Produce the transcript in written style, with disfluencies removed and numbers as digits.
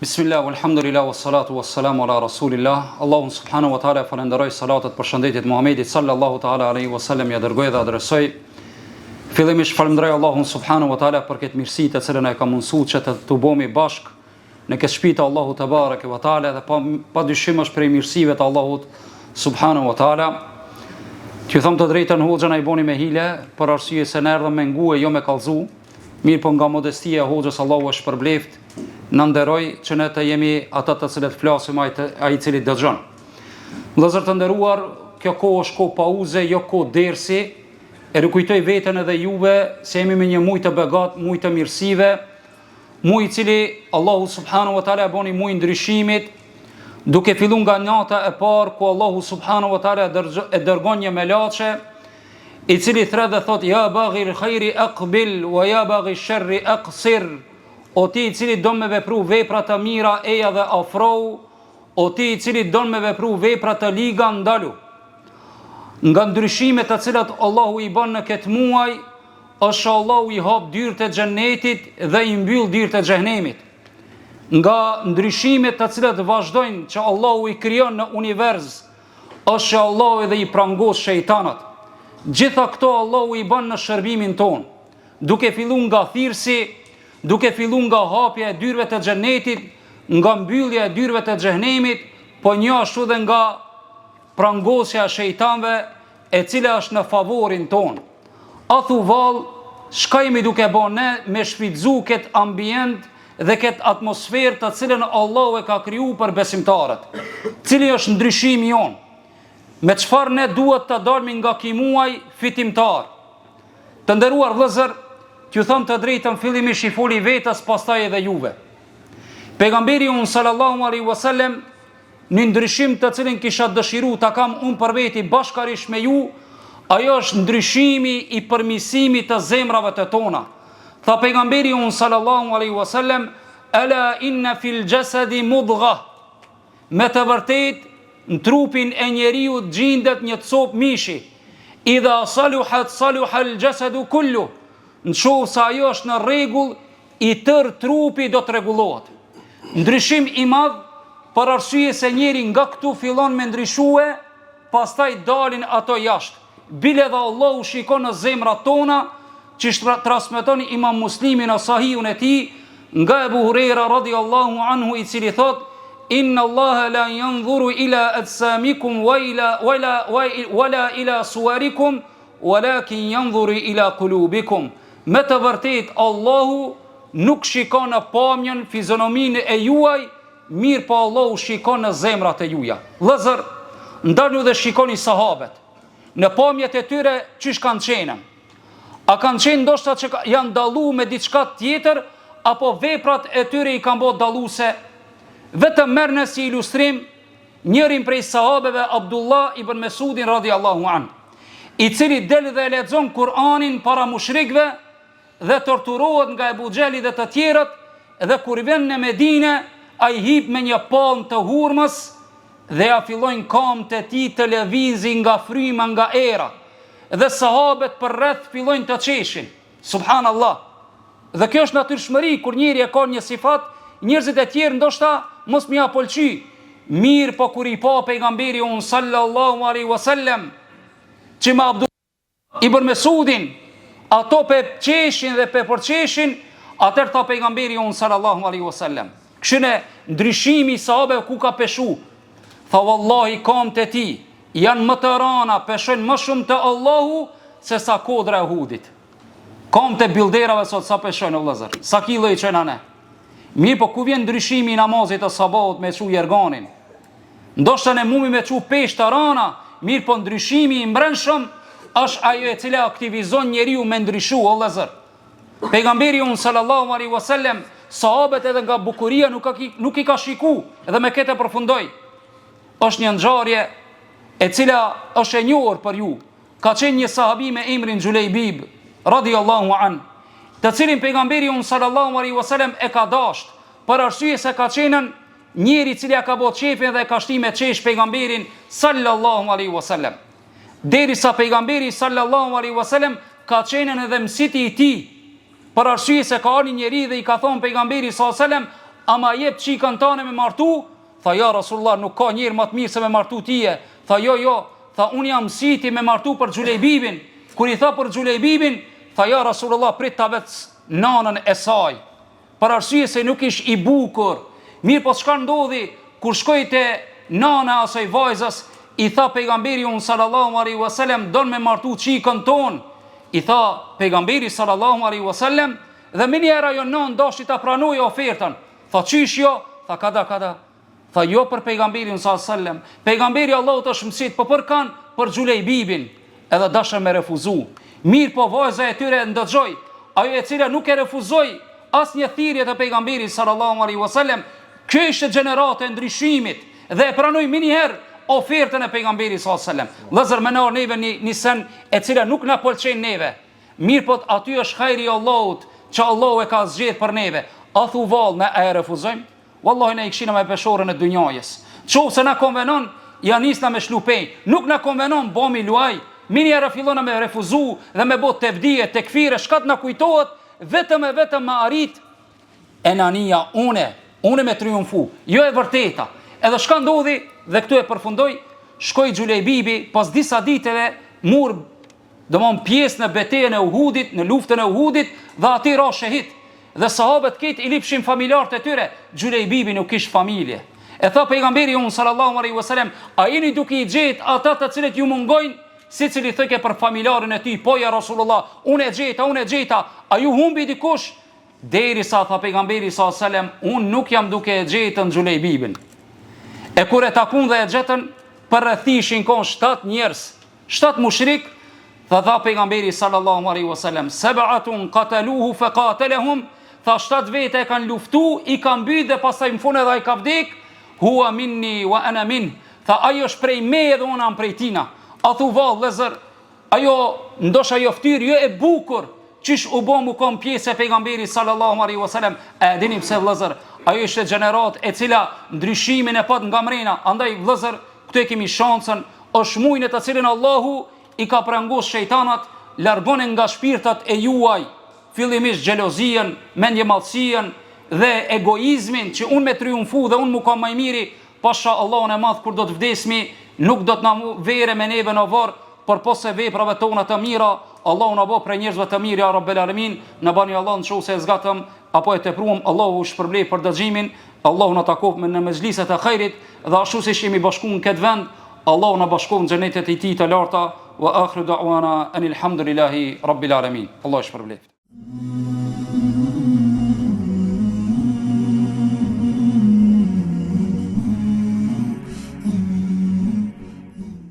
Bismillah, walhamdulillah, wassalatu wassalamu ala rasulillah. Allahun subhanahu wa taala falenderoj, salatat për shëndetit Muhamedit sallallahu taala alaihi wasallam, ja dërgoj dhe adresoj. Fillimisht falenderoj Allahun subhanahu wa taala për këtë mirësi të cilën ai ka mundsuar që të bëhemi bashk në këtë shtëpi të Allahut te bareke wa taala, dhe pa dyshim është prej mirësive të Allahut subhanahu wa taala. Që them të drejtën, hoxhën ai boni me hile, për arsye se në erdhëm me ngue, jo me kallzu. Mirë, po nga modestia e hoxhës, Allahu është përbleft, në nderoj që ne të jemi ata të cilët flasim, ai i cili dëgjon. Vëllezër të nderuar, kjo kohë është kohë pauze, jo kohë dersi. E rikujtoj veten edhe juve se jemi me një muaj të begat, muaj të mirësive, muaj i cili Allahu subhanahu wa taala e boni muaj ndryshimit, duke filluar nga nata e parë ku Allahu subhanahu wa taala e dërgon një melaçe i cili thret dhe thot: ja baghi al-khairi aqbil wa ja baghi ash-sharri aqsir. O ti i cili don me vepru vepra të mira, eja dhe afrohu. O ti i cili don me vepru vepra të liga, ndalu. Nga ndryshimet të cilat Allahu i bën në këtë muaj, është Allahu i hap dyert e xhenetit dhe i mbyll dyert e xhenemit. Nga ndryshimet të cilat vazhdojnë që Allahu i krijon në univers, është që Allahu edhe i prangos shejtanat. Gjitha këto Allahu i bën në shërbimin ton, duke filluar nga thirrsi, duke filluar nga hapja e dyrëve të xhenetit, nga mbyllja e dyrëve të xhenemit, po një ashtu dhe nga prangosja e shejtanëve, e cila është në favorin ton. A thu vallë, çka jemi duke bën ne me shfrytzu këtë ambient dhe këtë atmosferë të cilën Allahu e ka krijuar për besimtarët. Cili është ndryshimi jon? Me çfarë ne duhet të dalmi nga ky muaj fitimtar? Të nderuar vëllezër, t'ju them të drejtën, fillimisht i foli vetes, pastaj edhe juve. Pejgamberi sallallahu alaihi wasallam, në ndryshim të cilin kisha dëshiruar ta kam unë për veti bashkërisht me ju, ajo është ndryshimi i përmirësimit të zemrave të tona. Tha pejgamberi sallallahu alaihi wasallam: ala inna fil jasadi mudghah. Me të vërtetë në trupin e njeriu gjendet një copë mishi. Idha saluhat saluha al jasadu kullu. Në qovë sa ajo është në rregull, i tërë trupi do të rregullohet. Ndryshim i madh, për arsye se njeri nga këtu fillon me ndryshue, pastaj dalin ato jashtë. Bile dhe Allahu shikon në zemrat tona, që transmeton Imam Muslimi në Sahihun e tij nga Ebu Hurajra radhiyallahu anhu, i cili thot: inna Allaha la yanzuru ila ajsamikum wala ila suwarikum walakin yanzuru ila qulubikum. Me të vërtet, Allahu nuk shikon në pamjen, fizionominë e juaj, mirë po Allahu shikon në zemrat e juaja. Vëllezër, ndaluni dhe shikoni sahabet. Në pamjet e tyre çish kanë qenë? A kanë qenë ndoshta që janë dalluar me diçka tjetër, apo veprat e tyre i kanë bërë dalluese? Vetëm merrni si ilustrim njërin prej sahabeve, Abdullah ibn Mesudin radhiyallahu anhu, i cili del dhe lexon Kur'anin para mushrikëve dhe torturohet nga Ebu Xheli dhe të tjerët, dhe kur vjen në Medinë, ai hip me një palmë të hurmës dhe ja fillojnë kamët e tij të lëvizin nga fryma, nga era, dhe sahabet për rreth fillojnë të qeshin. Subhanallah. Dhe kjo është natyrshmëri, kur njëri e ka një sifat, njerëzit e tjerë ndoshta mos m'ia pëlqy. Mirë, po kur i pa pejgamberi sallallahu alaihi wasallam që me Abdullah ibn Mesudin ato pe qeshin dhe pe përqeshin, atër tha pejgamberi sallallahu alaihi wasallam: këshine ndryshimi i sahabeve ku ka peshu? Tha wallahi, kamët e tij janë më të rana, peshojnë më shumë të Allahu se sa kodra e Uhudit. Kamët e bilderave sot sa peshojnë, o vëllezër, sa kilo i çojnë anë. Mirë, po ku vjen ndryshimi i namazit të sabahut me çu jerganin? Ndoshta ne mumi me çu peshë të rana, mirë, po ndryshimi i mbrëmshëm është ajo e cila aktivizon njeriu me ndryshu, o vëllezër. Pejgamberi sallallahu alaihi wasallam, sahabët edhe nga bukuria nuk i ka shiku, edhe me këtë përfundoj. Është një ngjarje e cila është e njohur për ju. Ka qenë një sahabi me emrin Xhulejbib radhiyallahu an, të cilin pejgamberi sallallahu alaihi wasallam e ka dashur, për arsye se ka qenë njëri i cili ka bërë çefin dhe ka shtimë çesh pejgamberin sallallahu alaihi wasallam. Derisa pejgamberi sallallahu alaihi wasallam ka qenë edhe mësiti i tij, për arsye se ka ardhur njëri dhe i ka thonë pejgamberi sallallahu alaihi wasallam: ama jep çikën tane me martu? Tha ja Rasulullah, nuk ka njeri më të mirë se me martu tije. Tha jo, tha unë jam siti me martu për Xhulejbibin. Kur i tha për Xhulejbibin, tha ja Rasulullah, prit ta vetë nanën e saj, për arsye se nuk ish i bukur. Mirë po çka ndodhi kur shkoi te nana asaj vajzës, i tha pejgamberi sallallahu alaihi wasallam, don me martu çikën ton. I tha pejgamberi sallallahu alaihi wasallam, dhe më njëra jo non dashi ta pranoj ofertën. Tha çish jo? Tha kada. Tha jo për pejgamberin sallallahu alaihi wasallam. Pejgamberi Allahut është mësit, po për kan për Xhulejbibin, edhe dashën me refuzu. Mirë po vajza e tyre ndëgjoj, ajo e cila nuk e refuzoi asnjë thirrje të pejgamberit sallallahu alaihi wasallam, kjo ishte gjenerate e ndryshimit dhe e pranoi më njëherë ofertën e pejgamberit sallallahu alaihi wasallam. Vëllazër, më nor neve një sen e cila nuk na pëlqen neve. Mirë po aty është hajri i Allahut që Allahu e ka zgjedhur për neve. A thu vallë ne e refuzojmë? Wallahi ne i kishim me peshorën e dunjajës. Çose na konvenon, ja nisna me shlupej. Nuk na konvenon, bomi luaj. Minjera fillon me refuzu dhe me bot tevdije, tekfire, shkat na kujtohet, vetëm me arrit enania, une me triumfu, jo e vërteta. Edhe shka ndodhi, dhe këtu e përfundoj, shkoi Xhulejbibi pas disa diteve mur, domon pjesë në betejën e Uhudit, në luftën e Uhudit, dhe aty ra shehit. Dhe sahabët këtë i lipshin familjarët e tyre, Xhulejbibi nuk kish familje. E tha pejgamberi sallallahu alaihi wasallam, a jeni duke i gjetë ata të cilët ju mungojnë? Si cili thëke për familjarën e ty, po ja Rasulullah, unë e gjeta, a ju humbi dikush? Deri sa tha pejgamberi sallallahu alaihi wasallam, unë nuk jam duke e gjetën Xhulejbibin. E kur e takun dhe e gjetën, për rrethishin kon 7 njerëz, 7 mushrik, tha pejgamberi sallallahu alaihi wasallam, sab'atun qataluhu fa qatalahum, tha 7 vete e kanë luftu, i kanë mbyt dhe pastaj në fund edhe ai ka vdek, huwa minni wa ana min, tha ajo është prej meje dhe unë jam prej tina. A thu vallë vëllezër, ajo ndoshta ajo ftyrë jo e bukur, qish u bë mu kom pjesë e pejgamberit sallallahu alaihi wasallam. E dini pse vëllezër, ajo ishte gjenerat e cila ndryshimin e pat nga mrena. Andaj vëllezër, këtu e kemi shansën, është muaj në të cilin Allahu i ka prangos shejtanat, largoni nga shpirtat e juaj, fillimisht xhelozien, mendjemallësien dhe egoizmin, që unë me triumfu dhe unë mu kam më i miri, pasha Allahun e madh kur do të vdesmi, nuk do të na vere me neve në varr, por pose veprave tona të mira, Allahu na bë për njerëzve të mirë, ya Rabbel Alamin, na bani Allah nëse e zgatëm apo e tepruam, Allahu shpërblej për dëgjimin, Allahu na takoj në mezhliset e xhairit dhe ashtu si jemi bashkuar në këtë vend, Allahu na bashkon në xhenetet e tij të larta, wa akhiru da'wana anil hamdulillahi rabbil alamin. Allahu shpërblej.